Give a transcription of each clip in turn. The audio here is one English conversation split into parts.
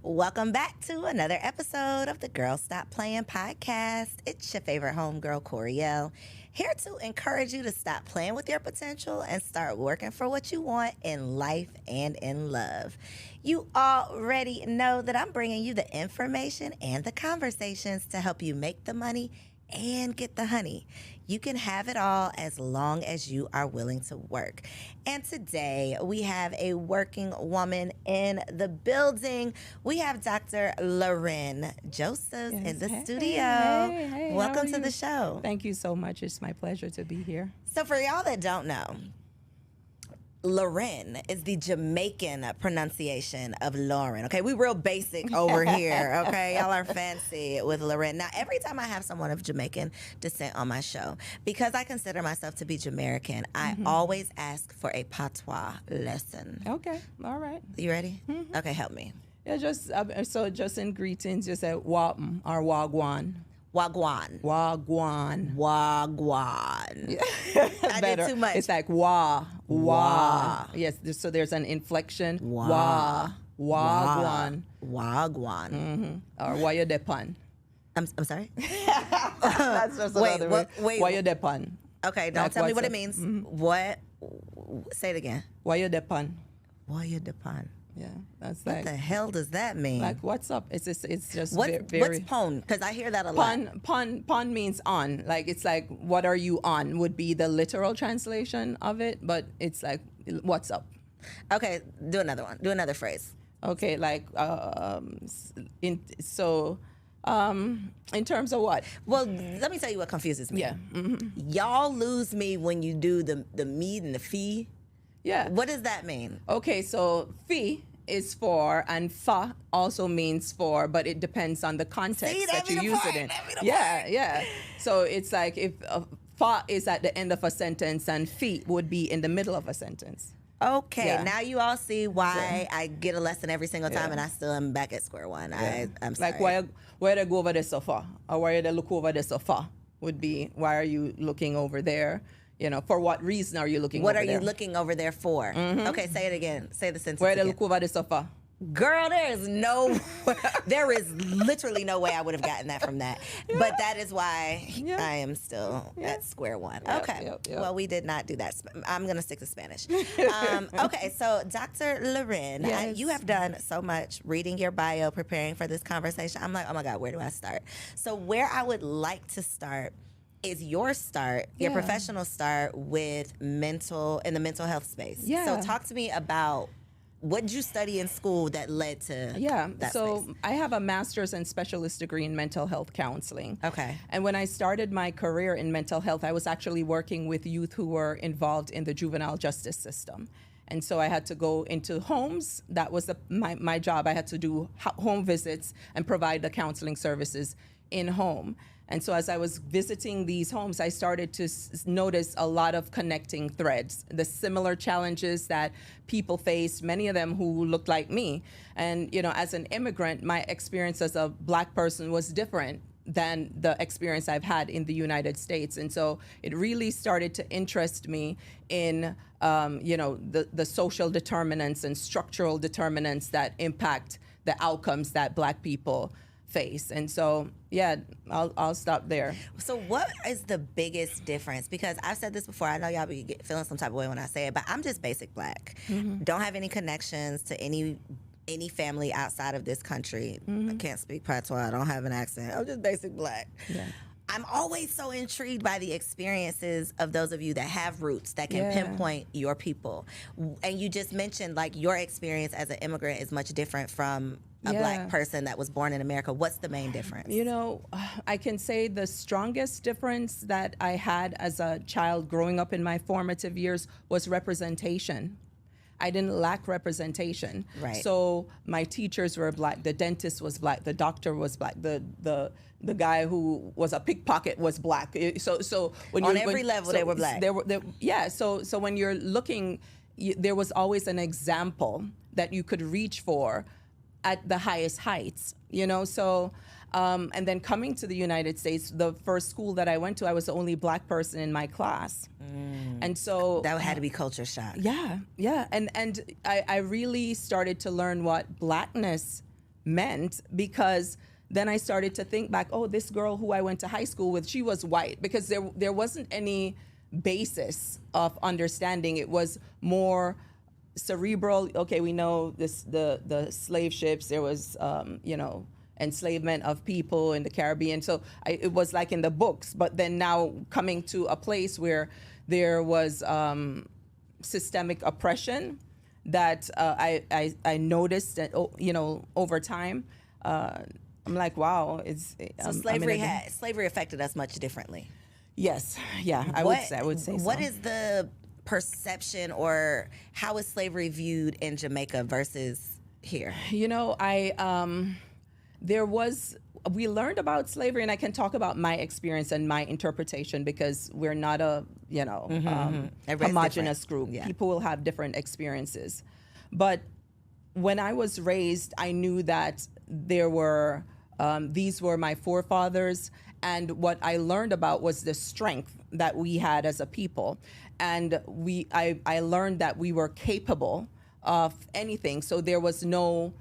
Welcome back to another episode of the Girl Stop Playin podcast. It's your favorite homegirl, Coriel, here to encourage you to stop playing with your potential and start working for what you want in life and in love. You already know that I'm bringing you the information and the conversations to help you make the money and get the honey. You can have it all as long as you are willing to work. And today we have a working woman in the building. We have Dr. Loren Josephs in the studio. Hey, welcome to the show. Thank you so much. It's my pleasure to be here. So for y'all that don't know, Loren is the Jamaican pronunciation of Lauren. Okay, we real basic over here. Okay, y'all are fancy with Loren. Now, every time I have someone of Jamaican descent on my show, because I consider myself to be Jamaican, I always ask for a patois lesson. Okay, all right. You ready? Okay, help me. Yeah, just in greetings, just say wapm or wagwan. Wagwan. Wagwan. Wagwan. I Better. did too much. It's like wah. Yes, so there's an inflection. Wah. Wagwan. Wagwan. Or why you depan. I'm sorry? That's just another way. Wait. Why you depan. Okay, don't Like tell me what's what up? it means. What? Say it again. Why you depan. Why you depan? Yeah, that's What like the hell does that mean? like what's up? It's just What's very pon? Because I hear that a lot. Pon means on. Like it's like what are you on would be the literal translation of it, but it's like what's up. Okay, do another one. Do another phrase. Okay, like in terms of what? Well, let me tell you what confuses me. Yeah. Y'all lose me when you do the me and the fee. Yeah. What does that mean? Okay, so fi is for and fa also means for, but it depends on the context See, that be you the use part, it in. that be the Yeah, part. yeah. So it's like if fa is at the end of a sentence and fi would be in the middle of a sentence. Okay, Yeah. now you all see why I get a lesson every single time and I still am back at square one. I'm sorry. Like why they go over the sofa or why they look over the sofa would be why are you looking over there? You know, for what reason are you looking What over are there? you looking over there for? Okay, say it again. Say the sentence Why they again. look over the sofa? Girl, there is literally no way I would have gotten that from that. But that is why I am still at square one. Okay. Yep. Well, we did not do that. I'm going to stick to Spanish. Okay, so Dr. Loren, Yes. you have done so much reading your bio, preparing for this conversation. I'm like, oh my God, where do I start? So where I would like to start is your professional start with in the mental health space. Yeah. So talk to me about what did you study in school that led to that so space? I have a master's and specialist degree in mental health counseling. Okay. And when I started my career in mental health, I was actually working with youth who were involved in the juvenile justice system. And so I had to go into homes. That was my job. I had to do home visits and provide the counseling services in home. And so as I was visiting these homes, I started to notice a lot of connecting threads, the similar challenges that people face, many of them who looked like me. And, you know, as an immigrant, my experience as a Black person was different than the experience I've had in the United States. And so it really started to interest me in, the social determinants and structural determinants that impact the outcomes that Black people face. And so, I'll stop there. So what is the biggest difference? Because I've said this before. I know y'all be feeling some type of way when I say it, but I'm just basic Black. Don't have any connections to any family outside of this country. I can't speak patois. I don't have an accent. I'm just basic Black. Yeah. I'm always so intrigued by the experiences of those of you that have roots that can pinpoint your people. And you just mentioned like your experience as an immigrant is much different from a Black person that was born in America. What's the main difference? You know, I can say the strongest difference that I had as a child growing up in my formative years was representation. I didn't lack representation. Right. So my teachers were Black, the dentist was Black, the doctor was Black, the guy who was a pickpocket was Black. So when on every level they were Black. So when you're looking, there was always an example that you could reach for at the highest heights, you know? So, and then coming to the United States, the first school that I went to, I was the only Black person in my class. And so that had to be culture shock. Yeah. And I really started to learn what Blackness meant, because then I started to think back, oh, this girl who I went to high school with, she was white, because there wasn't any basis of understanding. It was more cerebral. Okay, we know this, the slave ships, there was enslavement of people in the Caribbean. So it was like in the books, but then now coming to a place where there was systemic oppression that I noticed that, over time. I'm like, wow, so slavery affected us much differently. Yes, yeah, I would say so. What is the perception, or how is slavery viewed in Jamaica versus here? We learned about slavery, and I can talk about my experience and my interpretation, because we're not a homogenous group. Yeah. People will have different experiences. But when I was raised, I knew that there were these were my forefathers, and what I learned about was the strength that we had as a people, and I learned that we were capable of anything. So there was no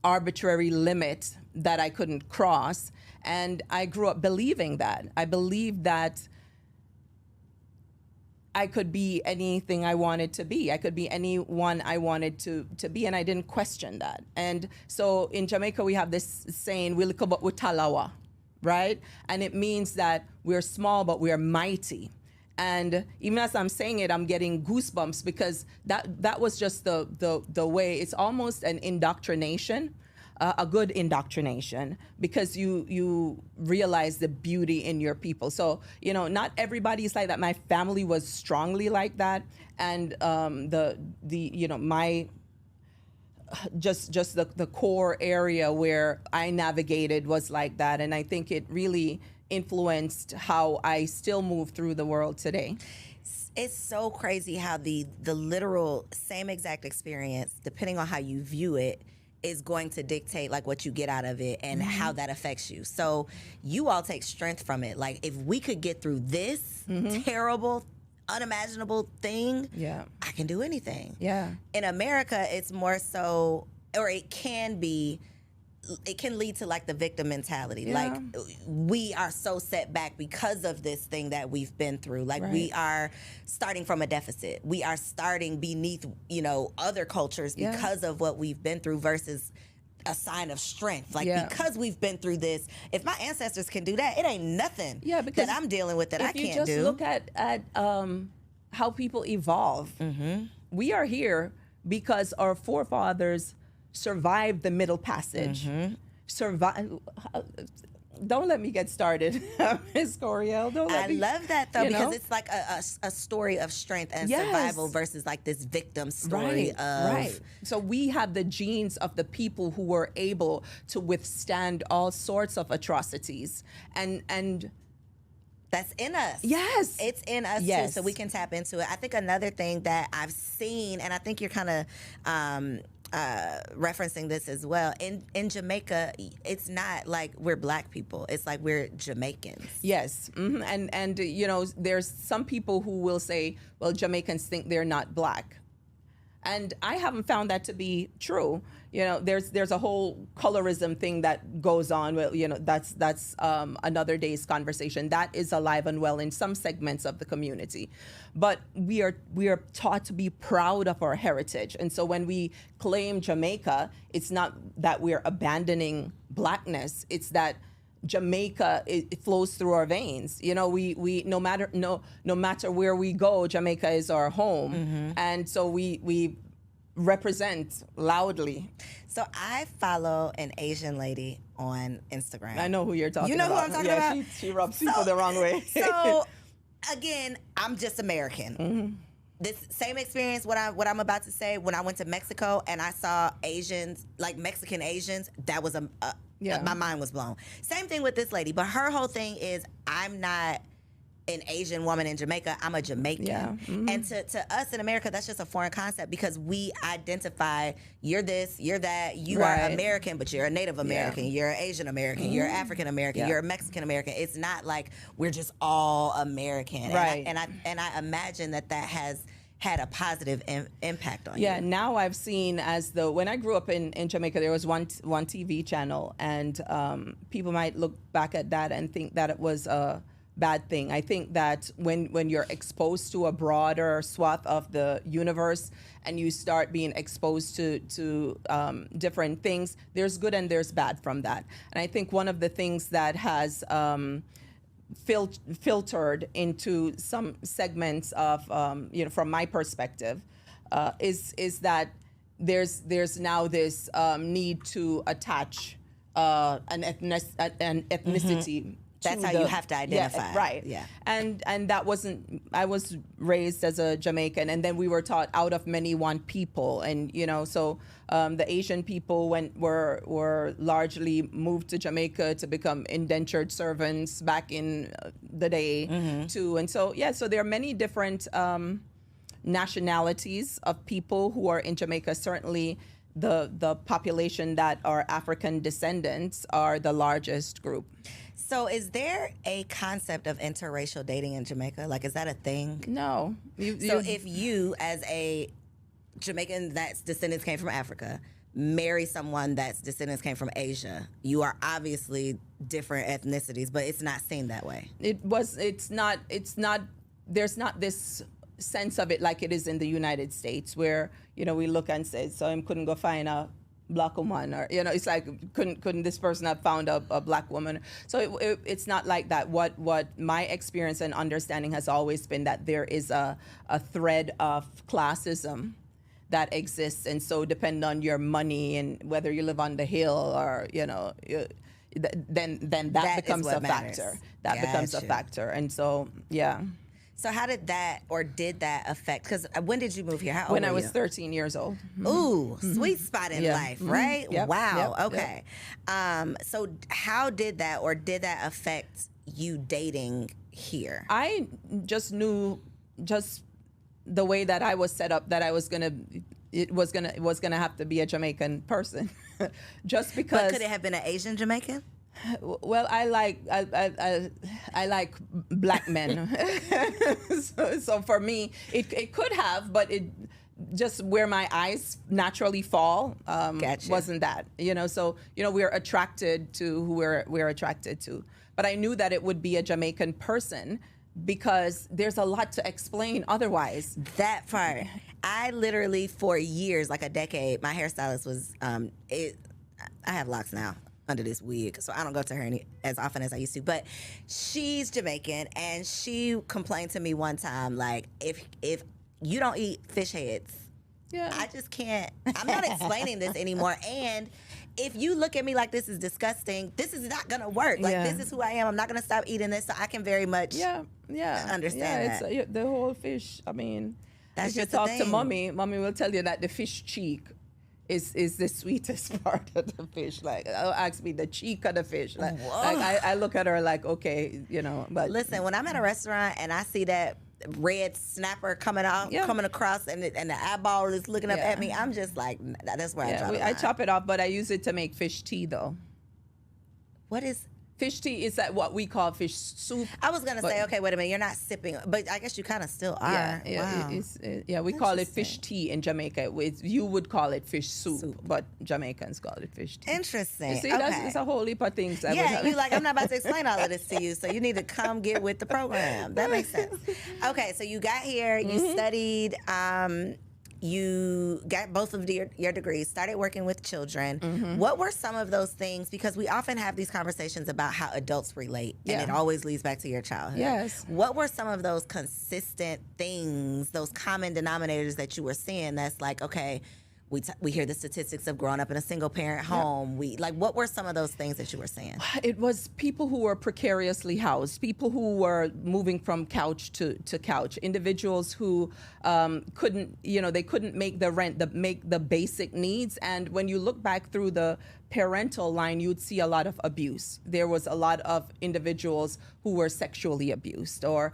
arbitrary limit that I couldn't cross, and I grew up believing that. I believed that I could be anything I wanted to be. I could be anyone I wanted to be, and I didn't question that. And so in Jamaica, we have this saying, "Willikabot right? And it means that we're small, but we're mighty. And even as I'm saying it, I'm getting goosebumps, because that was just the way. It's almost an indoctrination. A good indoctrination, because you realize the beauty in your people. So, not everybody is like that. My family was strongly like that. And my just the core area where I navigated was like that. And I think it really influenced how I still move through the world today. It's so crazy how the literal same exact experience, depending on how you view it, is going to dictate like what you get out of it and how that affects you. So you all take strength from it. Like, if we could get through this terrible, unimaginable thing, I can do anything. Yeah. In America, it's more so, or it can lead to like the victim mentality. Yeah. Like, we are so set back because of this thing that we've been through. Like, we are starting from a deficit. We are starting beneath, other cultures because of what we've been through, versus a sign of strength. Like, because we've been through this, if my ancestors can do that, it ain't nothing that I'm dealing with that I can't do. If you just look at how people evolve, we are here because our forefathers survived the Middle Passage. Don't let me get started, Ms. Coriel. I love that, though, because it's like a story of strength and survival versus like this victim story Right. So we have the genes of the people who were able to withstand all sorts of atrocities, and that's in us. Yes. It's in us, too, so we can tap into it. I think another thing that I've seen, and I think you're kind of referencing this as well, in Jamaica, it's not like we're black people. It's like we're Jamaicans. Yes. And there's some people who will say, well, Jamaicans think they're not black. And I haven't found that to be true. There's a whole colorism thing that goes on. Well, that's another day's conversation. That is alive and well in some segments of the community. But we are taught to be proud of our heritage. And so when we claim Jamaica, it's not that we're abandoning blackness. It's that Jamaica, it flows through our veins. We no matter where we go, Jamaica is our home, and so we represent loudly. So I follow an Asian lady on Instagram. I know who you're talking about. You know about. who I'm talking about? She rubs people the wrong way. So again, I'm just American. This same experience, what I'm about to say, when I went to Mexico and I saw Asians, like Mexican Asians, that was my mind was blown. Same thing with this lady, but her whole thing is, I'm not an Asian woman in Jamaica, I'm a Jamaican. Yeah. And to us in America, that's just a foreign concept, because we identify, you're this, you're that, you are American, but you're a Native American, you're an Asian American, you're African American, you're a Mexican American. It's not like we're just all American. Right. And I imagine that has had a positive impact on you. Yeah, now I've seen when I grew up in Jamaica, there was one TV channel, and people might look back at that and think that it was a bad thing. I think that when you're exposed to a broader swath of the universe and you start being exposed to different things, there's good and there's bad from that. And I think one of the things that has filtered into some segments of, from my perspective, is that there's now this need to attach an ethnicity. That's how you have to identify. Yeah, right. Yeah. And that wasn't, I was raised as a Jamaican, and then we were taught out of many one people. And, so the Asian people were largely moved to Jamaica to become indentured servants back in the day too. And so, so there are many different nationalities of people who are in Jamaica. Certainly the population that are African descendants are the largest group. So is there a concept of interracial dating in Jamaica? Like, is that a thing? No. So if you, as a Jamaican that's descendants came from Africa, marry someone that's descendants came from Asia, you are obviously different ethnicities, but it's not seen that way. It's not, there's not this sense of it like it is in the United States where, we look and say, so I couldn't go find a black woman, or it's like couldn't this person have found a black woman? So it's not like that. What my experience and understanding has always been that there is a thread of classism that exists, and so depending on your money and whether you live on the hill or then that becomes a factor. That becomes a factor, and so So how did that affect? Because when did you move here? How old when I were was you? 13 years old. Ooh, sweet spot in life, right? Yep. Wow. Yep. Okay. So how did that affect you dating here? I just knew the way that I was set up that it was gonna have to be a Jamaican person, just because. But could it have been an Asian Jamaican? Well, I like black men, so for me, it could have, but it just where my eyes naturally fall wasn't that, So we're attracted to who we're attracted to, but I knew that it would be a Jamaican person because there's a lot to explain otherwise. That part, I literally for years, like a decade, my hairstylist was I have locks now under this wig, so I don't go to her as often as I used to, but she's Jamaican, and she complained to me one time, like, if you don't eat fish heads, I just can't, I'm not explaining this anymore, and if you look at me like this is disgusting, this is not gonna work. Like, this is who I am. I'm not gonna stop eating this, so I can very much understand that. It's the whole fish, I mean, that's if you just talk the to thing. mommy will tell you that the fish cheek is the sweetest part of the fish. Like, ask me the cheek of the fish. Like I look at her like, okay, but listen, when I'm at a restaurant and I see that red snapper coming across, and the eyeball is looking up at me, I'm just like, that's where I draw the line. I chop it off, but I use it to make fish tea though. What is fish tea? Is that what we call fish soup? I was gonna say, okay, wait a minute, you're not sipping, but I guess you kind of still are. We call it fish tea in Jamaica. You would call it fish soup, but Jamaicans call it fish tea. Interesting. You see, okay. it's a whole heap of things. You like, I'm not about to explain all of this to you, so you need to come get with the program. That makes sense. Okay, so you got here, you studied, you got both of your degrees, started working with children. What were some of those things? Because we often have these conversations about how adults relate, and it always leads back to your childhood. Yes. What were some of those consistent things, those common denominators that you were seeing that's like, okay, we hear the statistics of growing up in a single parent home. What were some of those things that you were saying? It was people who were precariously housed, people who were moving from couch to couch, individuals who couldn't make the rent, make the basic needs. And when you look back through the parental line, you'd see a lot of abuse. There was a lot of individuals who were sexually abused, or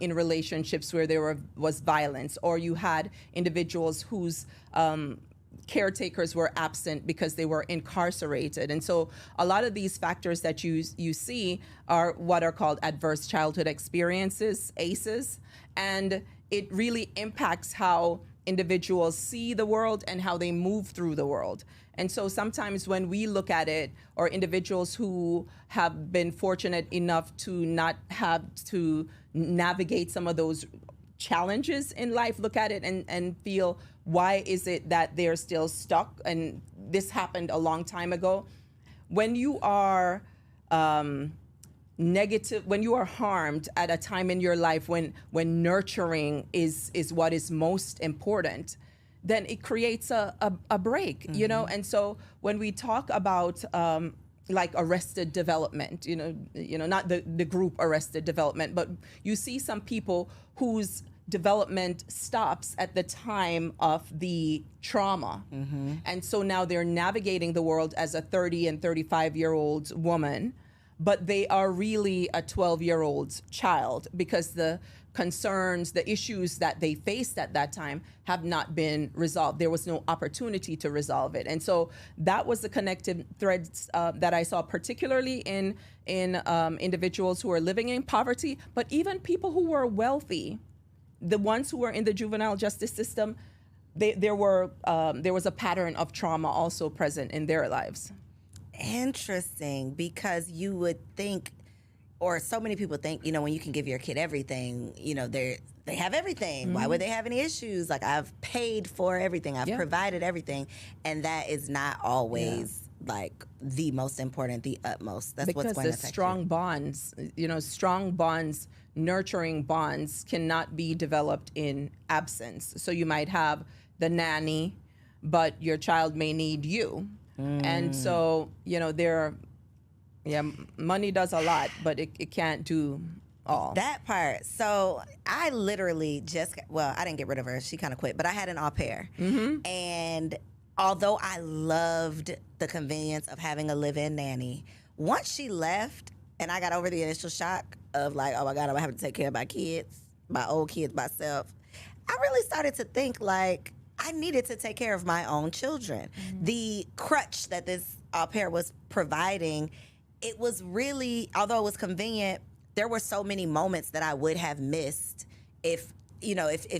in relationships where there was violence, or you had individuals whose caretakers were absent because they were incarcerated. And so a lot of these factors that you see are what are called adverse childhood experiences, ACEs. And it really impacts how individuals see the world and how they move through the world. And so sometimes when we look at it, or individuals who have been fortunate enough to not have to navigate some of those challenges in life, look at it and feel, why is it that they're still stuck? And this happened a long time ago. When you are negative, when you are harmed at a time in your life when nurturing is what is most important, then it creates a break, you know? And so when we talk about like arrested development, you know, not the group arrested development, but you see some people whose development stops at the time of the trauma. And so now they're navigating the world as a 30 and 35-year-old woman, but they are really a 12-year-old child, because the concerns, the issues that they faced at that time have not been resolved. There was no opportunity to resolve it. And so that was the connective threads that I saw, particularly in individuals who are living in poverty, but even people who were wealthy. The ones who were in the juvenile justice system, there was a pattern of trauma also present in their lives. Interesting, because you would think, or so many people think, you know, when you can give your kid everything, you know, they have everything. Why would they have any issues? Like, I've paid for everything, I've provided everything, and that is not always like the most important, the utmost. That's because what's going to the affect strong you. bonds, you know, strong bonds, nurturing bonds cannot be developed in absence. So you might have the nanny, but your child may need you. And so, you know, money does a lot, but it can't do all. That part. So I literally I didn't get rid of her. She kind of quit, but I had an au pair. And although I loved the convenience of having a live-in nanny, once she left and I got over the initial shock of like, oh my God, I'm gonna have to take care of my old kids myself, I really started to think like, I needed to take care of my own children. The crutch that this au pair was providing, it was really, although it was convenient, there were so many moments that I would have missed if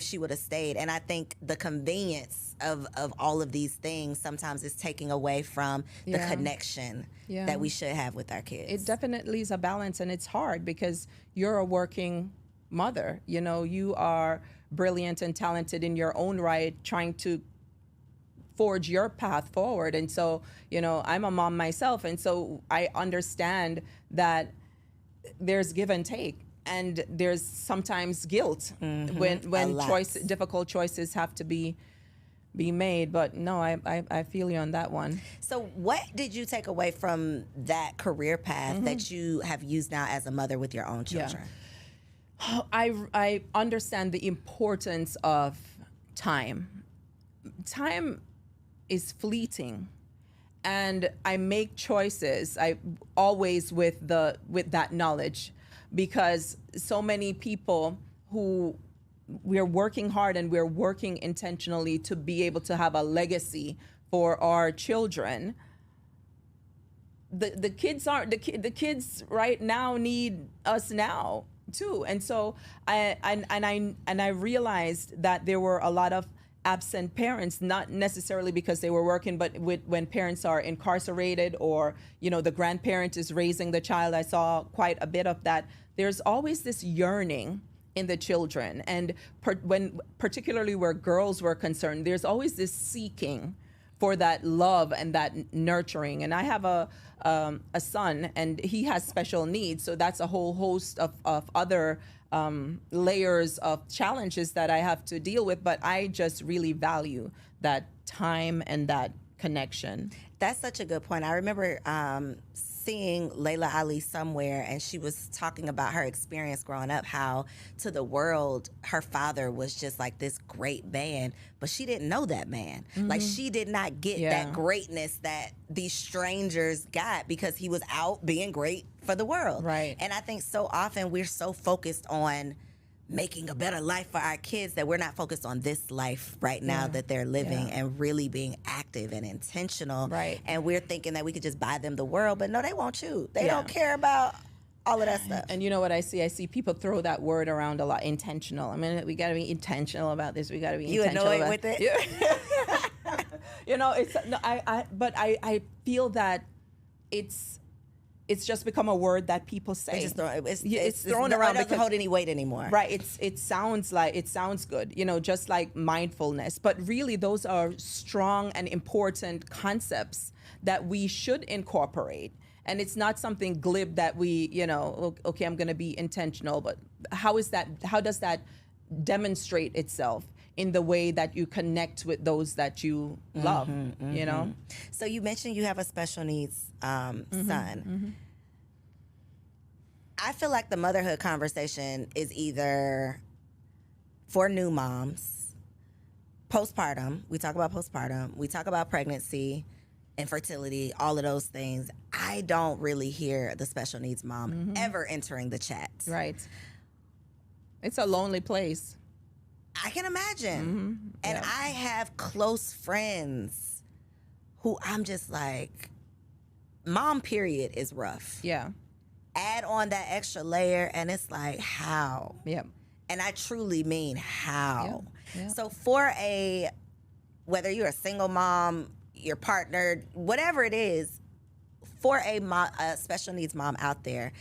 she would have stayed. And I think the convenience of all of these things sometimes is taking away from the connection that we should have with our kids. It definitely is a balance, and it's hard because you're a working mother. You know, you are brilliant and talented in your own right, trying to forge your path forward. And so, you know, I'm a mom myself, and so I understand that there's give and take, and there's sometimes guilt when difficult choices have to be made. But no, I feel you on that one. So what did you take away from that career path that you have used now as a mother with your own children? I understand the importance of time. Time is fleeting, and I make choices. I always with that knowledge, because so many people who we're working hard and we're working intentionally to be able to have a legacy for our children. The kids right now need us now too. And so I realized that there were a lot of absent parents, not necessarily because they were working, but when parents are incarcerated, or, you know, the grandparent is raising the child. I saw quite a bit of that. There's always this yearning in the children. And particularly where girls were concerned, there's always this seeking for that love and that nurturing. And I have a son, and he has special needs. So that's a whole host of other layers of challenges that I have to deal with. But I just really value that time and that connection. That's such a good point. I remember seeing Layla Ali somewhere, and she was talking about her experience growing up, how to the world her father was just like this great man, but she didn't know that man. Like, she did not get that greatness that these strangers got because he was out being great for the world. Right. And I think so often we're so focused on making a better life for our kids that we're not focused on this life right now that they're living and really being active and intentional. Right. And we're thinking that we could just buy them the world, but no, they won't you. They don't care about all of that stuff. And you know what I see? I see people throw that word around a lot. Intentional. I mean, we got to be intentional about this. We got to be intentional. You annoyed with it? Yeah. You know, it's no, but I feel that it's just become a word that people say. It's thrown around. It doesn't hold any weight anymore. Right. It sounds good, you know, just like mindfulness. But really, those are strong and important concepts that we should incorporate. And it's not something glib that we, you know, okay, I'm going to be intentional. But how does that demonstrate itself in the way that you connect with those that you love, you know? So you mentioned you have a special needs son. I feel like the motherhood conversation is either for new moms, postpartum. We talk about postpartum. We talk about pregnancy, infertility, all of those things. I don't really hear the special needs mom ever entering the chat. Right. It's a lonely place. I can imagine. And I have close friends who I'm just like, mom period is rough. Yeah. Add on that extra layer and it's like, how? Yeah. And I truly mean how. Yeah. So whether you're a single mom, your partner, whatever it is, for a special needs mom out there,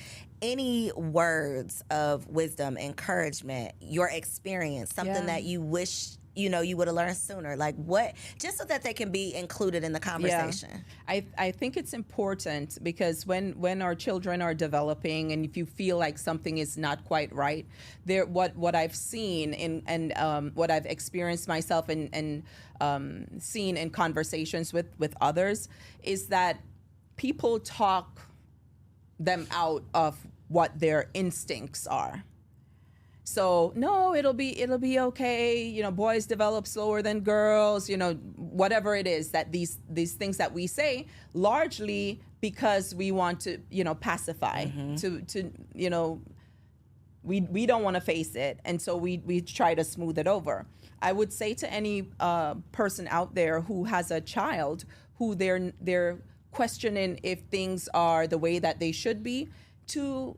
any words of wisdom, encouragement, your experience, something that you wish you would have learned sooner, like what, just so that they can be included in the conversation. I think it's important because when our children are developing, and if you feel like something is not quite right, what I've seen and what I've experienced myself and seen in conversations with others is that people talk them out of what their instincts are. So no, it'll be okay. You know, boys develop slower than girls. You know, whatever it is that these things that we say, largely because we want to, you know, pacify, to you know, we don't want to face it, and so we try to smooth it over. I would say to any person out there who has a child who they're questioning if things are the way that they should be, to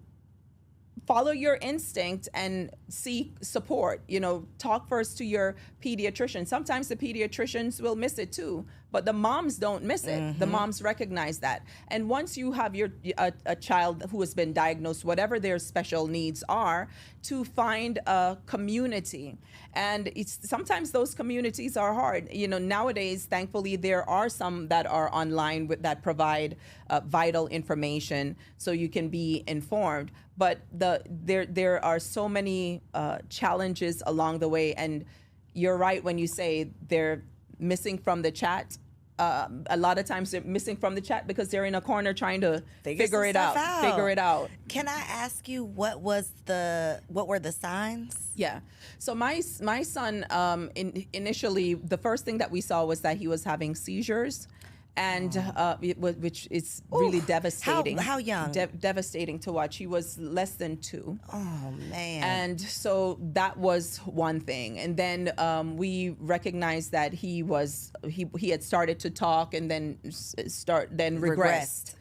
follow your instinct and seek support. You know, talk first to your pediatrician. Sometimes the pediatricians will miss it too, but the moms don't miss it. The moms recognize that. And once you have a child who has been diagnosed, whatever their special needs are, to find a community. And sometimes those communities are hard. You know, nowadays, thankfully, there are some that are online that provide vital information so you can be informed. But there are so many challenges along the way. And you're right when you say they're missing from the chat. A lot of times they're missing from the chat because they're in a corner trying to figure it out. Can I ask you what were the signs? Yeah. So my son initially, the first thing that we saw was that he was having seizures. And which is really devastating. How young? Devastating to watch. He was less than 2. Oh, man. And so that was one thing. And then we recognized that he had started to talk and then regressed.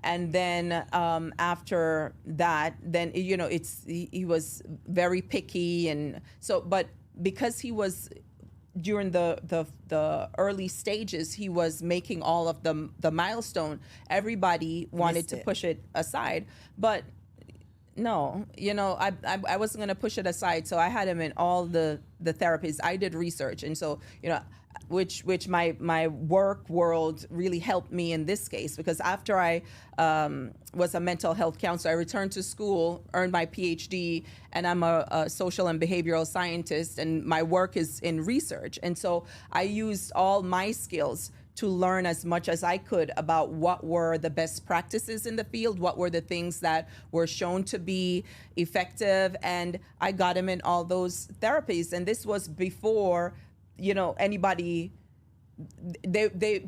And then after that, then, you know, he was very picky. And so, but because he was, during the early stages, he was making all of the milestone. Everybody wanted to push it aside, but no, you know, I wasn't going to push it aside. So I had him in all the therapies. I did research, and so, you know, which my work world really helped me in this case, because after I was a mental health counselor, I returned to school, earned my PhD, and I'm a social and behavioral scientist, and my work is in research. And so I used all my skills to learn as much as I could about what were the best practices in the field, what were the things that were shown to be effective, and I got him in all those therapies. And this was before, you know, anybody,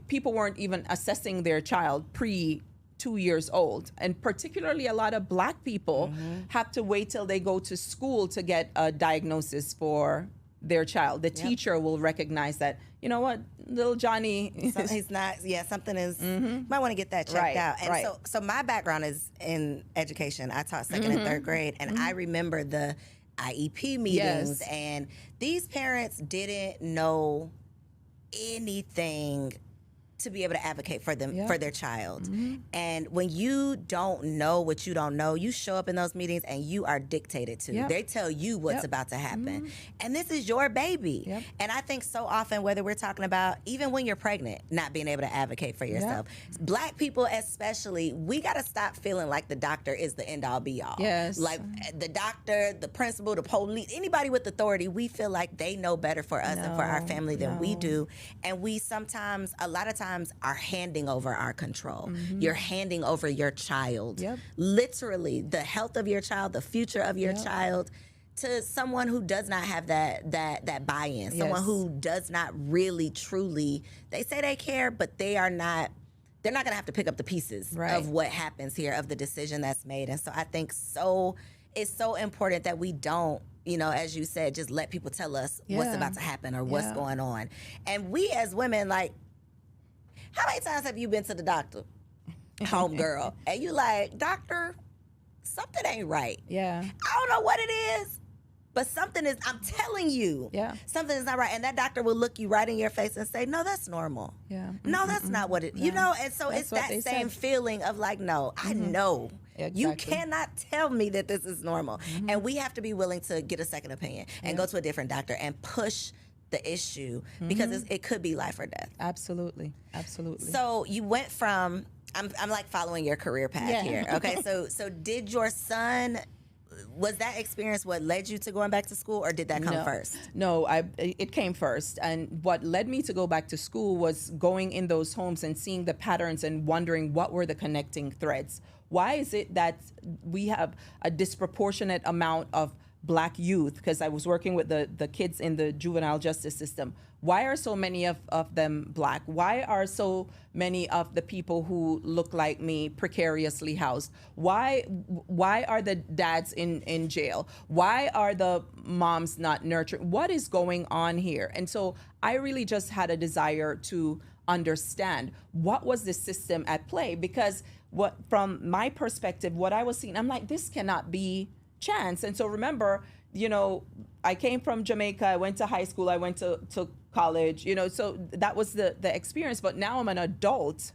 people weren't even assessing their child pre 2 years old. And particularly a lot of Black people have to wait till they go to school to get a diagnosis for their child. The teacher will recognize that, you know what, little Johnny, So he's not. Yeah, something is. Might want to get that checked out. And so my background is in education. I taught second and third grade, and I remember the IEP meetings, and these parents didn't know anything to be able to advocate for them, for their child. And when you don't know what you don't know, you show up in those meetings and you are dictated to. They tell you what's about to happen. And this is your baby. And I think so often, whether we're talking about even when you're pregnant, not being able to advocate for yourself. Black people especially, we got to stop feeling like the doctor is the end all be all. Like the doctor, the principal, the police, anybody with authority, we feel like they know better for us and for our family than we do. And we sometimes, a lot of times, are handing over our control. You're handing over your child, literally the health of your child, the future of your child, to someone who does not have that buy-in, someone who does not really truly. They say they care, but they are not. They're not going to have to pick up the pieces of what happens here, of the decision that's made. And so I think it's so important that we don't, you know, as you said, just let people tell us what's about to happen or what's going on. And we as women, like, how many times have you been to the doctor, homegirl, and you like, doctor, something ain't right. I don't know what it is, but something is, I'm telling you, something is not right. And that doctor will look you right in your face and say, no, that's normal. No, that's not what it, you know? And so it's that same feeling of like, no, I know. You cannot tell me that this is normal. And we have to be willing to get a second opinion and go to a different doctor and push the issue because it could be life or death. Absolutely. So you went from, I'm like following your career path here. Okay, so did your son, was that experience what led you to going back to school, or did that come first? No, it came first. And what led me to go back to school was going in those homes and seeing the patterns and wondering what were the connecting threads. Why is it that we have a disproportionate amount of Black youth, because I was working with the kids in the juvenile justice system. Why are so many of them Black? Why are so many of the people who look like me precariously housed? Why are the dads in jail? Why are the moms not nurtured? What is going on here? And so I really just had a desire to understand what was the system at play, because from my perspective, what I was seeing, I'm like, this cannot be chance. And so remember, you know, I came from Jamaica, I went to high school, I went to college, you know, so that was the experience. But now I'm an adult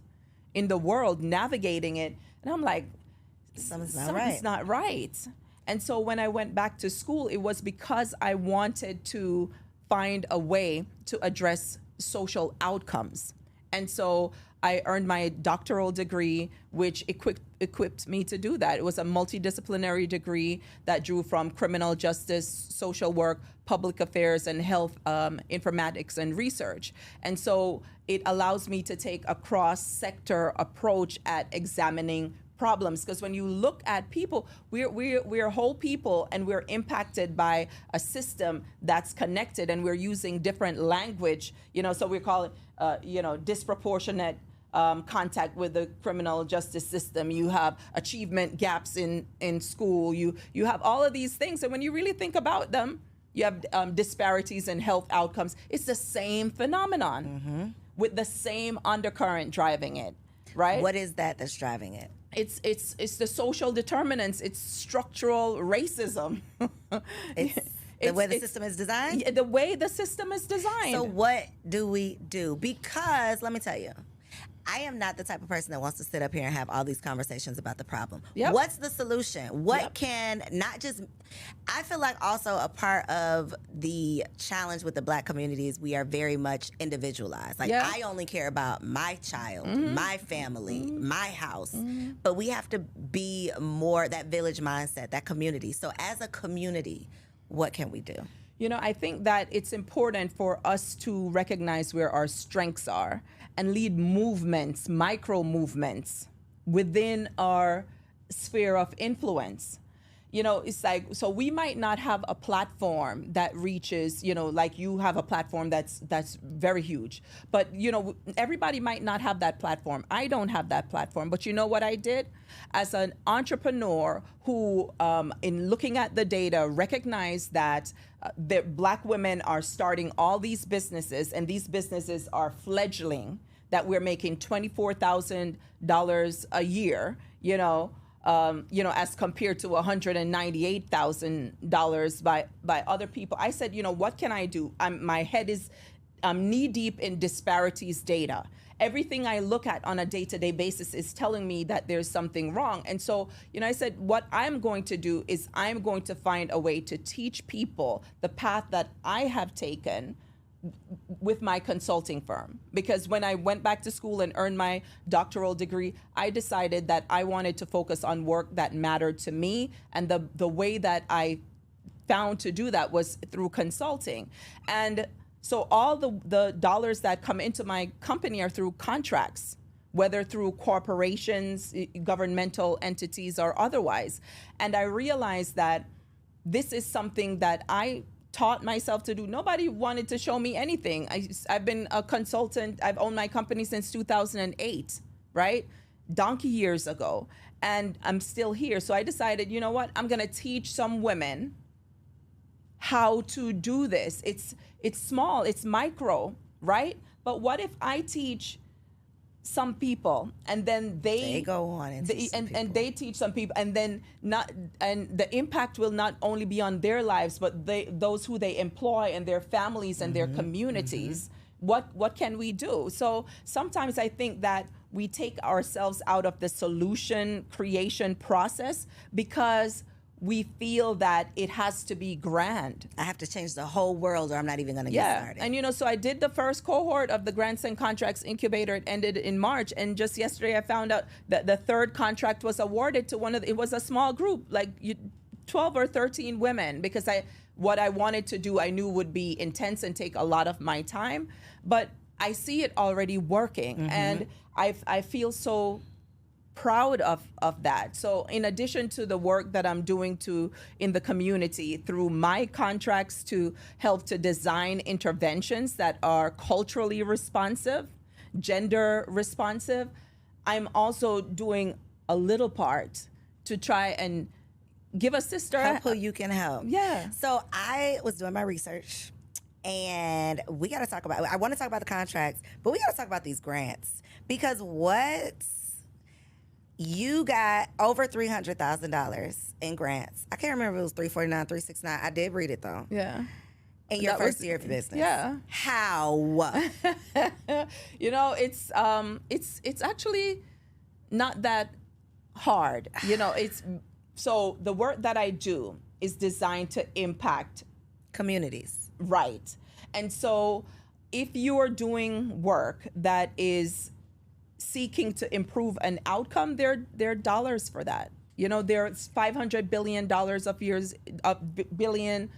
in the world navigating it, and I'm like, something's not right. And so when I went back to school, it was because I wanted to find a way to address social outcomes. And so I earned my doctoral degree, which equipped me to do that. It was a multidisciplinary degree that drew from criminal justice, social work, public affairs, and health informatics and research. And so it allows me to take a cross-sector approach at examining problems, because when you look at people, we're whole people, and we're impacted by a system that's connected, and we're using different language, you know, so we call it disproportionate contact with the criminal justice system. You have achievement gaps in school. You have all of these things, and when you really think about them, you have disparities in health outcomes. It's the same phenomenon with the same undercurrent driving it, right? What is that that's driving it? It's the social determinants. It's structural racism. The way the system is designed? The way the system is designed. So what do we do? Because let me tell you, I am not the type of person that wants to sit up here and have all these conversations about the problem. What's the solution? What can not just, I feel like also a part of the challenge with the Black community is we are very much individualized. Like I only care about my child, my family, my house, but we have to be more that village mindset, that community. So as a community, what can we do? You know, I think that it's important for us to recognize where our strengths are and lead movements, micro movements within our sphere of influence. it's like, so we might not have a platform that reaches, like you have a platform that's very huge, but everybody might not have that platform. I don't have that platform, but you know what I did as an entrepreneur who, in looking at the data, recognized that the Black women are starting all these businesses, and these businesses are fledgling, that we're making $24,000 a year, as compared to $198,000 by other people. I said, what can I do? My head is knee deep in disparities data. Everything I look at on a day-to-day basis is telling me that there's something wrong. And so, I said, what I'm going to do is I'm going to find a way to teach people the path that I have taken with my consulting firm. Because when I went back to school and earned my doctoral degree, I decided that I wanted to focus on work that mattered to me. And the way that I found to do that was through consulting. And so all the dollars that come into my company are through contracts, whether through corporations, governmental entities, or otherwise. And I realized that this is something that I taught myself to do. Nobody wanted to show me anything. I've been a consultant. I've owned my company since 2008, right? Donkey years ago. And I'm still here. So I decided, you know what? I'm going to teach some women how to do this. It's small, it's micro, right? But what if I teach some people, and then they go on and they teach some people, and then the impact will not only be on their lives, but those who they employ and their families and their communities. What can we do? So sometimes I think that we take ourselves out of the solution creation process because we feel that it has to be grand. I have to change the whole world or I'm not even going to get started. And so I did the first cohort of the Grants and Contracts Incubator. It ended in March. And just yesterday I found out that the third contract was awarded to it was a small group, like 12 or 13 women, because what I wanted to do I knew would be intense and take a lot of my time. But I see it already working. And I feel so proud of that. So in addition to the work that I'm doing in the community through my contracts to help to design interventions that are culturally responsive, gender responsive, I'm also doing a little part to try and give a sister help who you can help. Yeah. So I was doing my research, and I want to talk about the contracts, but we got to talk about these grants, because you got over $300,000 in grants. I can't remember if it was 349, 369. I did read it though. Yeah. In your first year of business. Yeah. How? It's actually not that hard. So the work that I do is designed to impact communities. Right. And so if you are doing work that is seeking to improve an outcome, there are dollars for that. There's $500 billion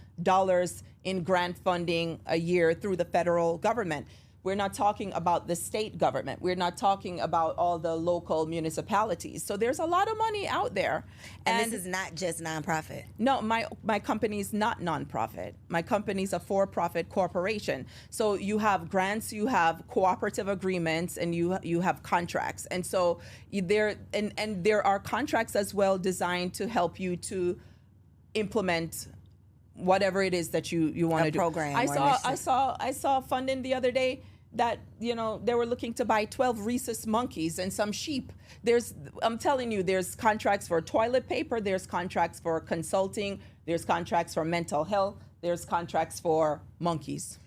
in grant funding a year through the federal government. We're not talking about the state government. We're not talking about all the local municipalities. So there's a lot of money out there. And this is not just nonprofit. No, my company is not nonprofit. My company is a for-profit corporation. So you have grants, you have cooperative agreements, and you have contracts. And so there are contracts as well designed to help you to implement whatever it is that you want to do. Program. I saw funding the other day that they were looking to buy 12 rhesus monkeys and some sheep. I'm telling you, there's contracts for toilet paper, there's contracts for consulting, there's contracts for mental health, there's contracts for monkeys.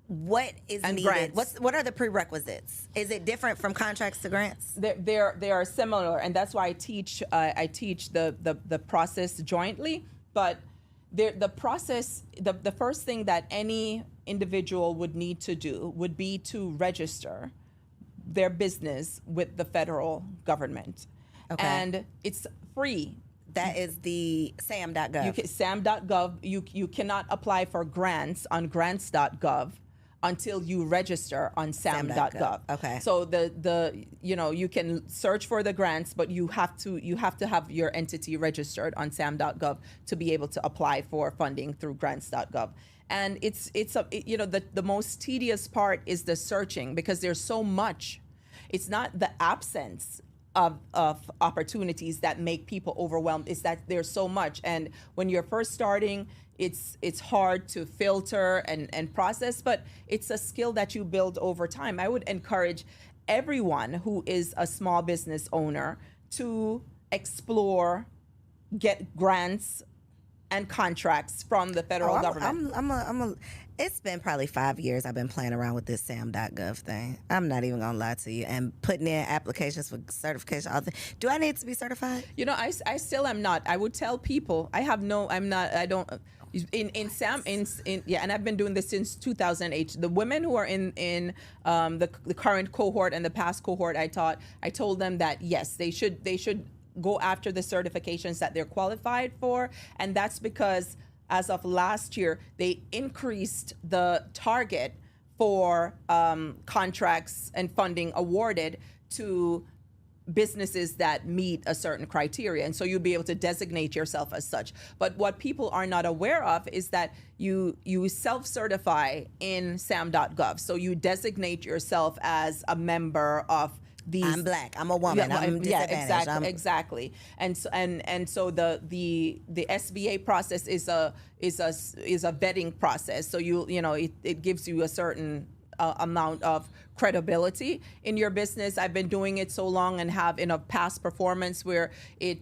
What is and needed? Grants. What are the prerequisites? Is it different from contracts to grants? They are similar, and that's why I teach the process jointly. But the process, the first thing that any individual would need to do would be to register their business with the federal government. Okay. And it's free. That is the sam.gov. SAM.gov. You cannot apply for grants on grants.gov. until you register on sam.gov. Okay. So you can search for the grants, but you have to have your entity registered on sam.gov to be able to apply for funding through grants.gov. And the most tedious part is the searching, because there's so much. It's not the absence of opportunities that make people overwhelmed. It's that there's so much. And when you're first starting, it's hard to filter and process, but it's a skill that you build over time. I would encourage everyone who is a small business owner to explore, get grants and contracts from the federal government. It's been probably 5 years I've been playing around with this sam.gov thing. I'm not even gonna lie to you. And putting in applications for certification. Do I need to be certified? I still am not. I would tell people and I've been doing this since 2008. The women who are in the current cohort and the past cohort, I told them that yes, they should go after the certifications that they're qualified for, and that's because as of last year, they increased the target for contracts and funding awarded to businesses that meet a certain criteria. And so you'll be able to designate yourself as such. But what people are not aware of is that you self-certify in sam.gov. So you designate yourself as a member of these. I'm black. I'm a woman. I'm disadvantaged. Exactly. And so the SBA process is a vetting process. So it gives you a certain amount of credibility in your business. I've been doing it so long and have in a past performance where you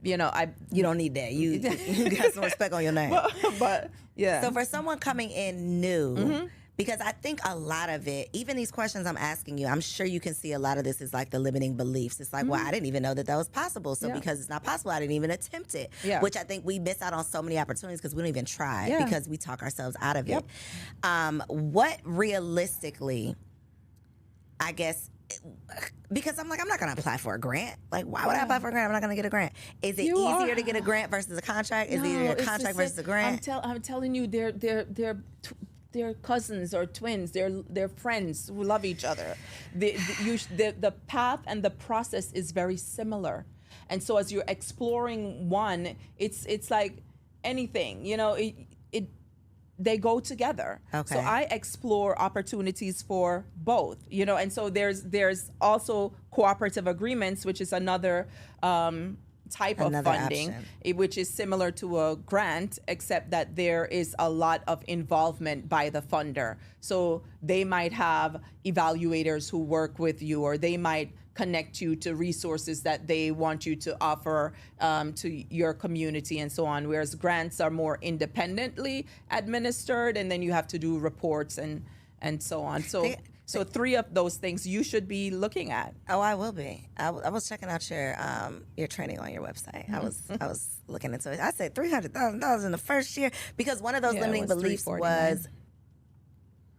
don't need that. You got some respect on your name. But yeah. So for someone coming in new. Because I think a lot of it, even these questions I'm asking you, I'm sure you can see a lot of this is like the limiting beliefs. It's like, well, I didn't even know that was possible. So because it's not possible, I didn't even attempt it. Yeah. Which I think we miss out on so many opportunities because we don't even try because we talk ourselves out of it. What realistically, I guess, because I'm like, I'm not going to apply for a grant. Like, why would I apply for a grant? I'm not going to get a grant. Is it easier to get a grant versus a contract? Is it easier a contract versus a grant? I'm telling you, they're cousins or twins. They're friends who love each other. The path and the process is very similar, and so as you're exploring one, it's like anything. They go together. Okay. So I explore opportunities for both. And so there's also cooperative agreements, which is another type of funding, which is similar to a grant, except that there is a lot of involvement by the funder. So they might have evaluators who work with you, or they might connect you to resources that they want you to offer to your community and so on, whereas grants are more independently administered, and then you have to do reports and so on. So 3 of those things you should be looking at. Oh, I will be. I was checking out your training on your website. I was looking into it. I said $300,000 in the first year because one of those limiting beliefs was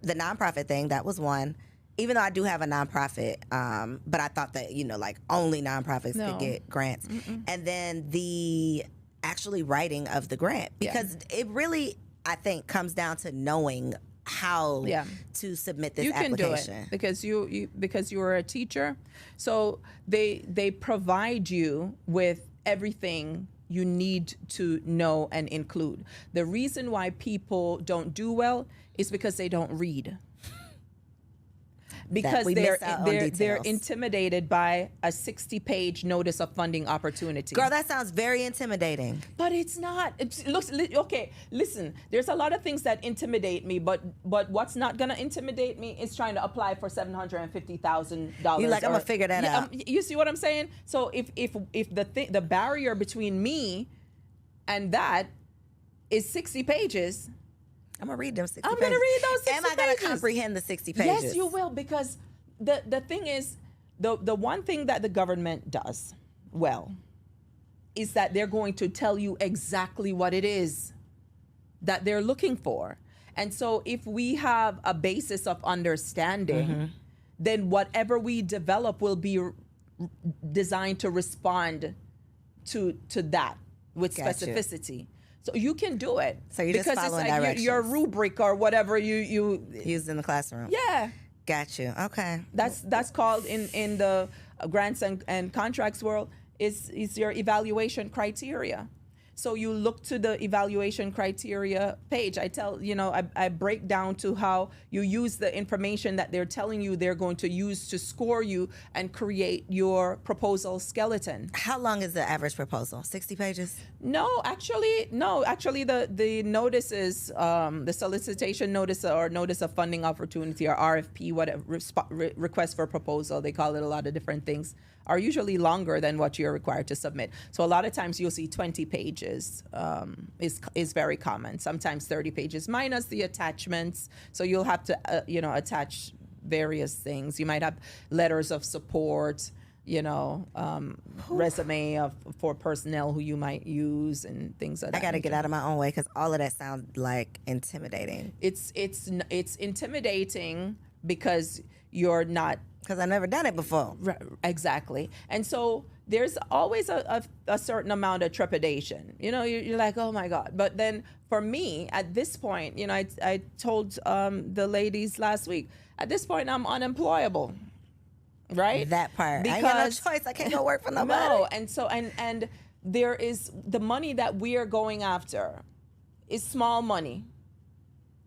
the nonprofit thing. That was one. Even though I do have a nonprofit, but I thought that like only nonprofits could get grants, and then the actually writing of the grant, because it really, I think, comes down to knowing how to submit this application. You can do it because you are a teacher, so they provide you with everything you need to know and include. The reason why people don't do well is because they don't read. Because they're intimidated by a 60-page notice of funding opportunity. Girl, that sounds very intimidating. But it's not. Okay, listen, there's a lot of things that intimidate me, but what's not going to intimidate me is trying to apply for $750,000. You're like, I'm going to figure that out. You see what I'm saying? So if the barrier between me and that is 60 pages, I'm going to read them 60 pages. I'm going to read those 60 pages. Am I going to comprehend the 60 pages? Yes, you will, because the thing is, the one thing that the government does well is that they're going to tell you exactly what it is that they're looking for. And so if we have a basis of understanding, then whatever we develop will be designed to respond to that with specificity. So you can do it. So you're just because following it's like directions. your rubric or whatever you Used in the classroom. yeah. Got you. Okay. That's called in the grants and contracts world is your evaluation criteria. So you look to the evaluation criteria page. I tell, I break down to how you use the information that they're telling you they're going to use to score you and create your proposal skeleton. How long is the average proposal? 60 pages? No. Actually, the notices, the solicitation notice or notice of funding opportunity or RFP, whatever, request for proposal, they call it a lot of different things, are usually longer than what you're required to submit. So a lot of times you'll see 20 pages is very common. Sometimes 30 pages minus the attachments. So you'll have to, attach various things. You might have letters of support, resume for personnel who you might use and things like that. I got to get out of my own way because all of that sounds like intimidating. It's intimidating because you're not. Because I've never done it before. Exactly. And so there's always a certain amount of trepidation. You're like, oh my God. But then for me, at this point, I told the ladies last week, at this point, I'm unemployable. Right? That part. I ain't got no choice. I can't go work for nobody. No. And so, and there is the money that we are going after is small money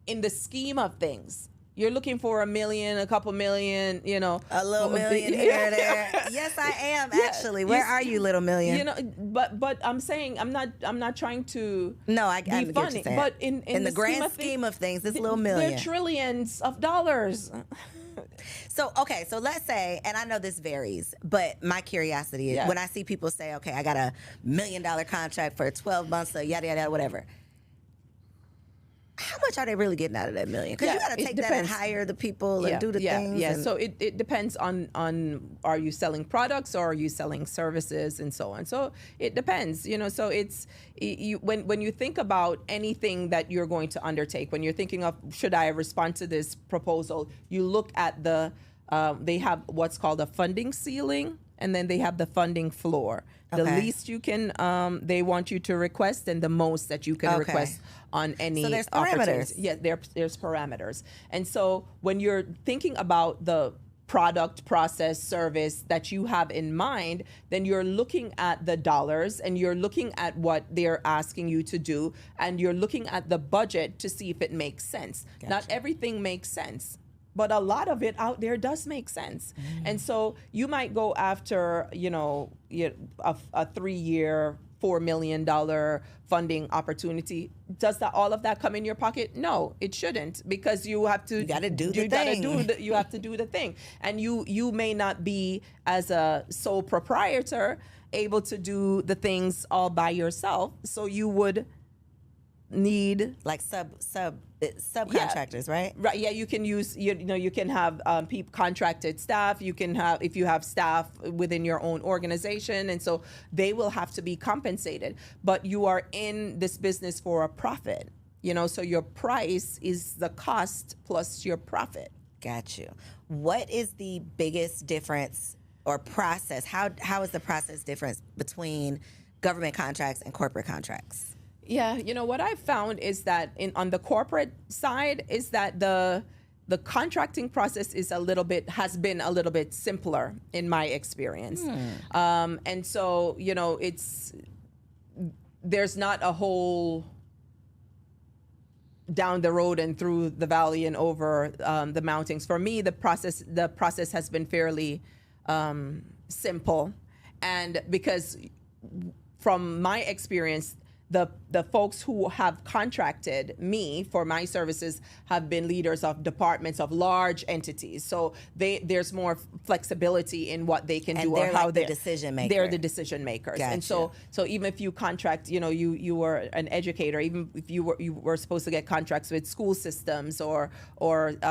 in the scheme of things. You're looking for $1 million, a couple million, a little million here or there. Yes, I am actually. Where are you, little million? But I'm saying I'm not trying to. No, I be get what you're saying. But in the grand scheme of things, this little million. They're trillions of dollars. So let's say, and I know this varies, but my curiosity is when I see people say, okay, I got $1 million contract for 12 months, so yada yada whatever. How much are they really getting out of that million? Because you got to take that and hire the people and do the things. Yeah, so it depends on are you selling products or are you selling services and so on. So it depends, so it's when you think about anything that you're going to undertake, when you're thinking of should I respond to this proposal, you look at they have what's called a funding ceiling and then they have the funding floor. The least you can, they want you to request, and the most that you can request on any. So there's parameters. Yeah, there's parameters. And so when you're thinking about the product, process, service that you have in mind, then you're looking at the dollars and you're looking at what they're asking you to do, and you're looking at the budget to see if it makes sense. Gotcha. Not everything makes sense, but a lot of it out there does make sense. And so you might go after, a 3-year, $4 million funding opportunity. Does all of that come in your pocket? No, it shouldn't, because you have to. You got to do the thing. You have to do the thing, and you may not be, as a sole proprietor, able to do the things all by yourself. So you would need like subcontractors, right? Right. Yeah, you can use you can have contracted staff. You can have, if you have staff within your own organization, and so they will have to be compensated. But you are in this business for a profit, so your price is the cost plus your profit. Got you. What is the biggest difference or process? How is the process difference between government contracts and corporate contracts? Yeah, what I've found is that on the corporate side is that the contracting process has been a little bit simpler in my experience. And so, there's not a whole down the road and through the valley and over the mountains. For me, the process has been fairly simple, and because from my experience, the folks who have contracted me for my services have been leaders of departments of large entities. So there's more flexibility in what they can do, or how they're the decision makers. They're the decision makers. Gotcha. And so even if you contract, you were an educator, even if you were supposed to get contracts with school systems or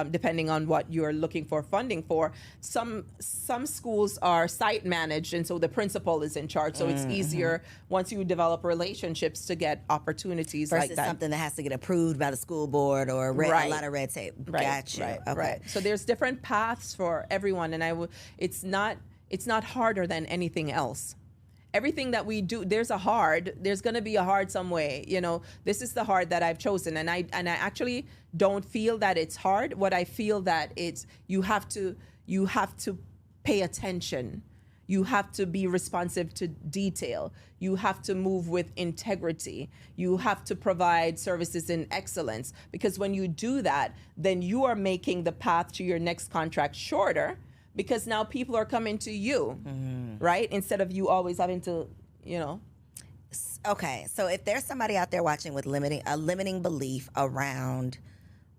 depending on what you're looking for funding for, some schools are site managed, and so the principal is in charge. So it's easier once you develop relationships to get opportunities versus like that. Something that has to get approved by the school board or a lot of red tape. Right, Got you. Right. So there's different paths for everyone, and it's not harder than anything else. everything that we do, there's going to be a hard some way, this is the hard that I've chosen. And I actually don't feel that it's hard. What I feel that it's, you have to pay attention. You have to be responsive to detail. You have to move with integrity. You have to provide services in excellence, because when you do that, then you are making the path to your next contract shorter, because now people are coming to you, right? Instead of you always having to, Okay, so if there's somebody out there watching with a limiting belief around,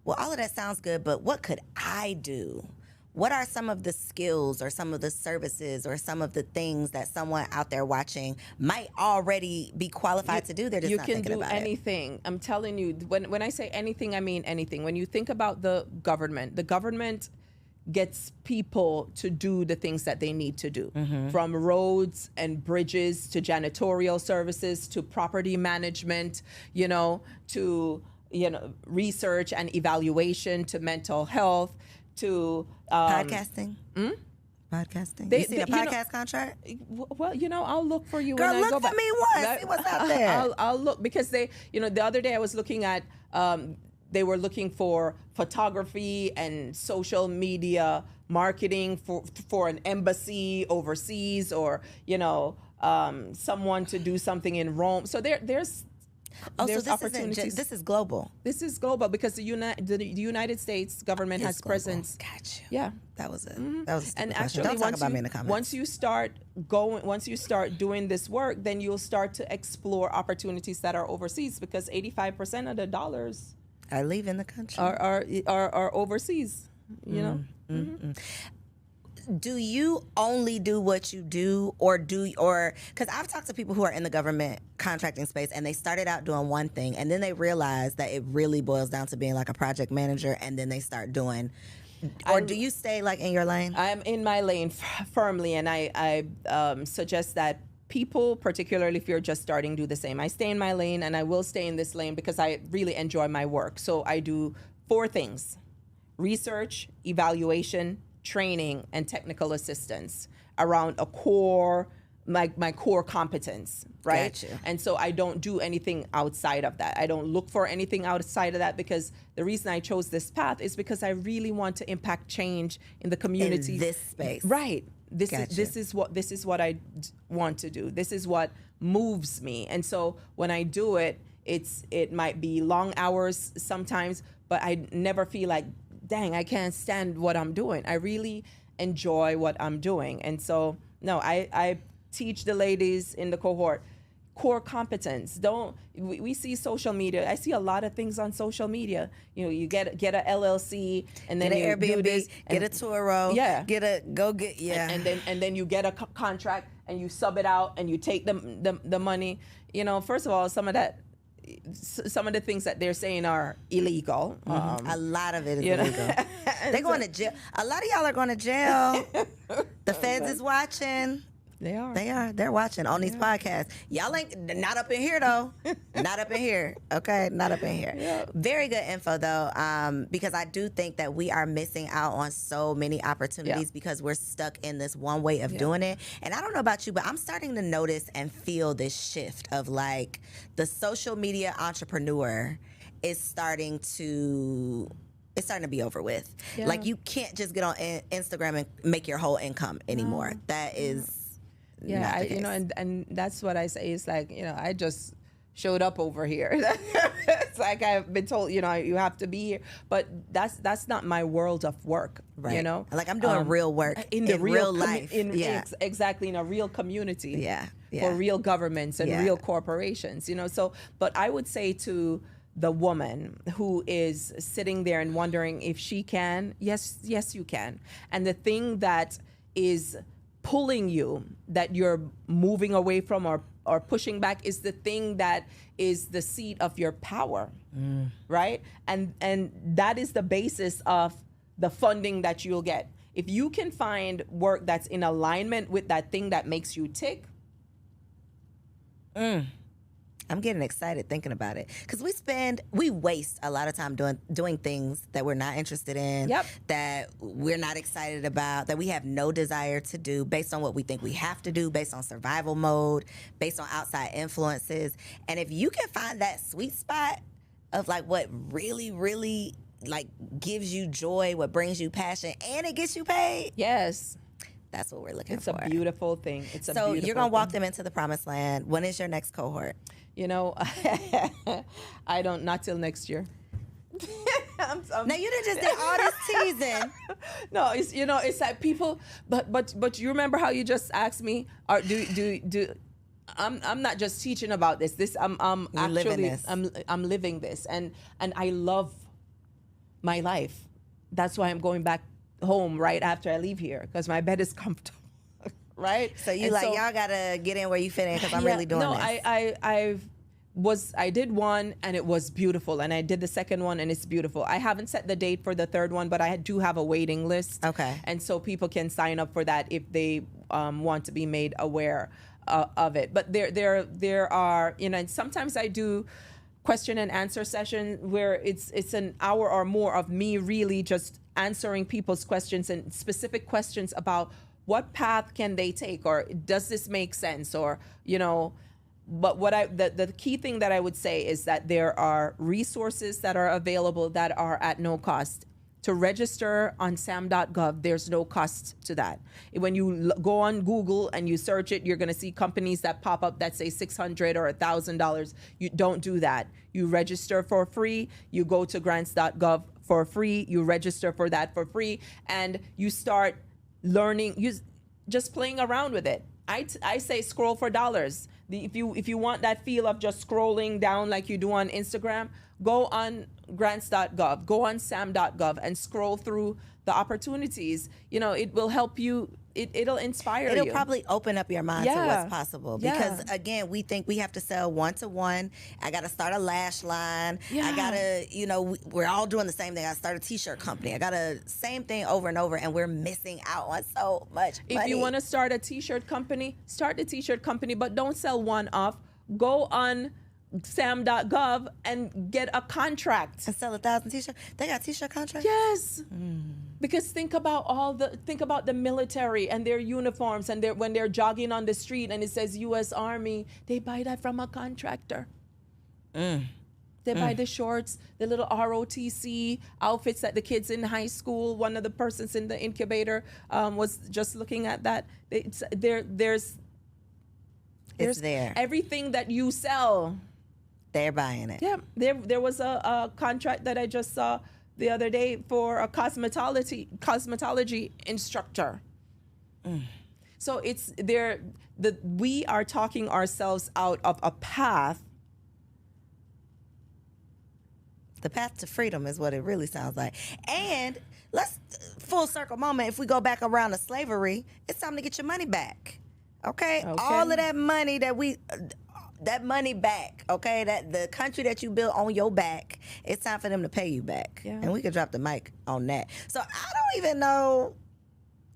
well, all of that sounds good, but what could I do? What are some of the skills or some of the services or some of the things that someone out there watching might already be qualified to do? They're just not thinking about it. You can do anything. I'm telling you, when I say anything, I mean anything. When you think about the government gets people to do the things that they need to do, from roads and bridges to janitorial services to property management, to research and evaluation to mental health to podcasting. Podcasting. You see a podcast contract? Well, I'll look for you. Girl, when I go look for me once. See what's out there. I'll look, because they, the other day I was looking at, they were looking for photography and social media marketing for an embassy overseas, or someone to do something in Rome. So there's opportunities. This is global. This is global because the United States government has global. presence. Got you. Yeah, that was it. That was a stupid and question. actually, Don't talk about me in the comments. Once you start doing this work, then you'll start to explore opportunities that are overseas, because 85% of the dollars are leaving the country. Are overseas. Do you only do what you do, or because I've talked to people who are in the government contracting space, and they started out doing one thing, and then they realize that it really boils down to being like a project manager, and then they start doing, or do you stay like in your lane? I'm in my lane firmly, and I suggest that people, particularly if you're just starting, do the same. I stay in my lane, and I will stay in this lane because I really enjoy my work. So I do 4 things: research, evaluation, training, and technical assistance around a core, my core competence, right? Gotcha. And so I don't do anything outside of that. I don't look for anything outside of that, because the reason I chose this path is because I really want to impact change in the community. In this space. Right. This Gotcha. is what I want to do. This is what moves me. And so when I do it, it might be long hours sometimes, but I never feel like, dang, I can't stand what I'm doing. I really enjoy what I'm doing. And so, no, I teach the ladies in the cohort core competence. We see social media. I see a lot of things on social media. You get a LLC, and then get an you do Airbnb, this, get a Turo, and then you get a contract, and you sub it out, and you take the money. First of all, some of the things that they're saying are illegal. A lot of it is illegal. They're going to jail. A lot of y'all are going to jail. The feds is watching. They are. They're watching on these podcasts. Y'all ain't not up in here though. Not up in here. Okay, not up in here. Yeah. Very good info though, because I do think that we are missing out on so many opportunities because we're stuck in this one way of doing it. And I don't know about you, but I'm starting to notice and feel this shift of like the social media entrepreneur is starting to be over with. Yeah. Like you can't just get on Instagram and make your whole income anymore. No. That is. Yeah, and that's what I say. It's like, I just showed up over here. It's like I've been told, you have to be here, but that's not my world of work. Right. Like I'm doing real work in real life. Exactly, in a real community. Yeah. For real governments and real corporations. So, but I would say to the woman who is sitting there and wondering if she can, yes, you can. And the thing that is pulling you, that you're moving away from or pushing back, is the thing that is the seat of your power, right? And that is the basis of the funding that you'll get. If you can find work that's in alignment with that thing that makes you tick. I I'm getting excited thinking about it because we waste a lot of time doing things that we're not interested in, Yep. that we're not excited about, that we have no desire to do based on what we think we have to do, based on survival mode, based on outside influences. And if you can find that sweet spot of like what really, really like gives you joy, what brings you passion, and it gets you paid, Yes. that's what we're looking It's for. a beautiful thing. So you're going to walk them into the promised land. When is your next cohort? You know, not till next year. Now you done just did all this teasing. No, it's like people, but you remember how you just asked me, or I'm not just teaching about this. I'm You're actually living this. I'm living this, and I love my life. That's why I'm going back home right after I leave here, because my bed is comfortable. Right? So y'all gotta get in where you fit in because I'm really doing no, this. I did one and it was beautiful, and I did the second one and it's beautiful. I haven't set the date for the third one, but I do have a waiting list. Okay. And so people can sign up for that if they want to be made aware of it. But there are, and sometimes I do question and answer session where it's an hour or more of me really just answering people's questions and specific questions about what path can they take, or does this make sense, or but the key thing that I would say is that there are resources that are available that are at no cost. To register on sam.gov, there's no cost to that. When you go on Google and you search it, you're going to see companies that pop up that say $600 or $1,000. You don't do that. You register for free. You go to grants.gov for free. You register for that for free, and you start learning. You just playing around with it. I say scroll for dollars. If you want that feel of just scrolling down like you do on Instagram, go on grants.gov, go on sam.gov and scroll through the opportunities. It will help you. It'll inspire you. It'll probably open up your mind to Yeah. what's possible. Because Yeah. again, we think we have to sell one-to-one. I got to start a lash line. Yeah. I got to, we're all doing the same thing. I start a t-shirt company. I got to same thing over and over, and we're missing out on so much money. If you want to start a t-shirt company, start the t-shirt company, but don't sell one off. Go on sam.gov and get a contract. and sell 1,000 t-shirts. They got t-shirt contracts? Yes. Because think about the military and their uniforms, and when they're jogging on the street and it says U.S. Army, they buy that from a contractor. They buy the shorts, the little ROTC outfits that the kids in high school. One of the persons in the incubator was just looking at that. There's there. everything that you sell. They're buying it. Yeah, there was a contract that I just saw the other day for a cosmetology instructor. So it's there. We are talking ourselves out of a path. The path to freedom is what it really sounds like. And let's full circle moment. If we go back around to slavery, it's time to get your money back. Okay? All of that money that money back, okay? That the country that you built on your back, it's time for them to pay you back. Yeah. And we could drop the mic on that. So I don't even know.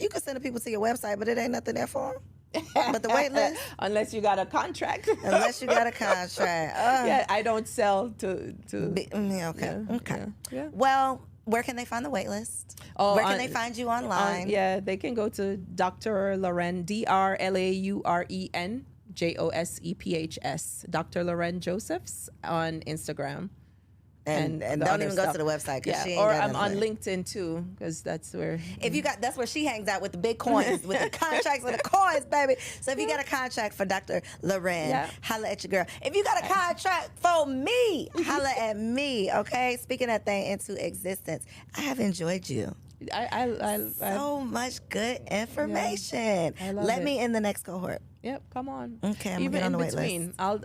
You can send the people to your website, but it ain't nothing there for them. But the wait list. Unless you got a contract. Unless you got a contract. Yeah, I don't sell to. Okay. Yeah, Okay. yeah. Well, where can they find the wait list? Oh, where can they find you online? Yeah, they can go to Dr. Loren, DrLauren Josephs, Dr. Loren Josephs on Instagram. And the don't other even go stuff. to the website because she ain't or got I'm on nothing. LinkedIn too, because that's where. That's where she hangs out with the big coins, with the contracts with the coins, baby. So if you got a contract for Dr. Loren, holla at your girl. If you got a contract for me, holla at me, okay? Speaking that thing into existence, I have enjoyed you. So much good information. I love Let it. me in the next cohort. Yep, come on. Okay, I'm Even getting on the in wait between, list. I'll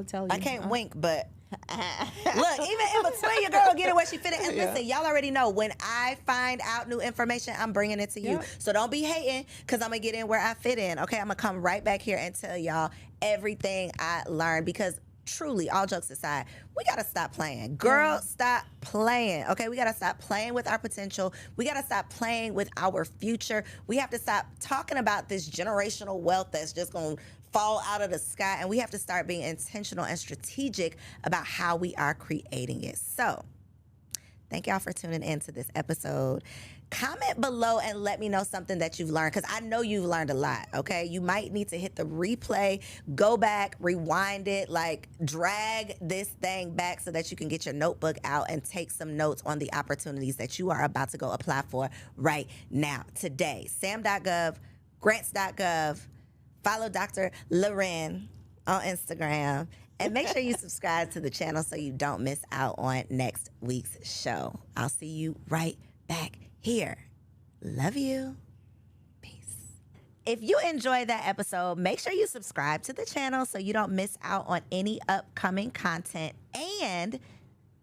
tell you. I can't wink, but look, even in between, your girl get it where she fit it. And listen, y'all already know when I find out new information, I'm bringing it to you. Yeah. So don't be hating, because I'm gonna get in where I fit in. Okay, I'm gonna come right back here and tell y'all everything I learned, because truly, all jokes aside, we got to stop playing. Girl, stop playing. Okay, we got to stop playing with our potential. We got to stop playing with our future. We have to stop talking about this generational wealth that's just going to fall out of the sky, and we have to start being intentional and strategic about how we are creating it. So, thank y'all for tuning in to this episode. Comment below and let me know something that you've learned, because I know you've learned a lot, okay? You might need to hit the replay, go back, rewind it, like drag this thing back so that you can get your notebook out and take some notes on the opportunities that you are about to go apply for right now, today. SAM.gov, grants.gov, follow Dr. Loren on Instagram, and make sure you subscribe to the channel so you don't miss out on next week's show. I'll see you right back here. Love you. Peace. If you enjoyed that episode, make sure you subscribe to the channel so you don't miss out on any upcoming content, and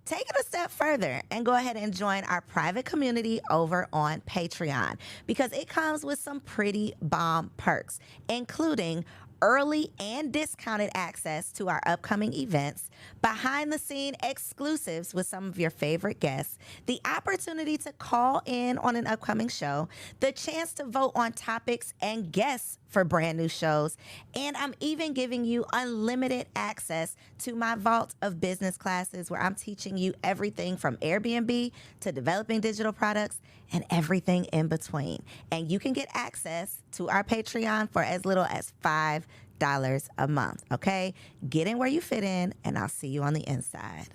take it a step further and go ahead and join our private community over on Patreon, because it comes with some pretty bomb perks, including early and discounted access to our upcoming events, behind-the-scene exclusives with some of your favorite guests, the opportunity to call in on an upcoming show, the chance to vote on topics and guests for brand new shows, and I'm even giving you unlimited access to my vault of business classes where I'm teaching you everything from Airbnb to developing digital products and everything in between. And you can get access to our Patreon for as little as $5 a month, okay? Get in where you fit in, and I'll see you on the inside.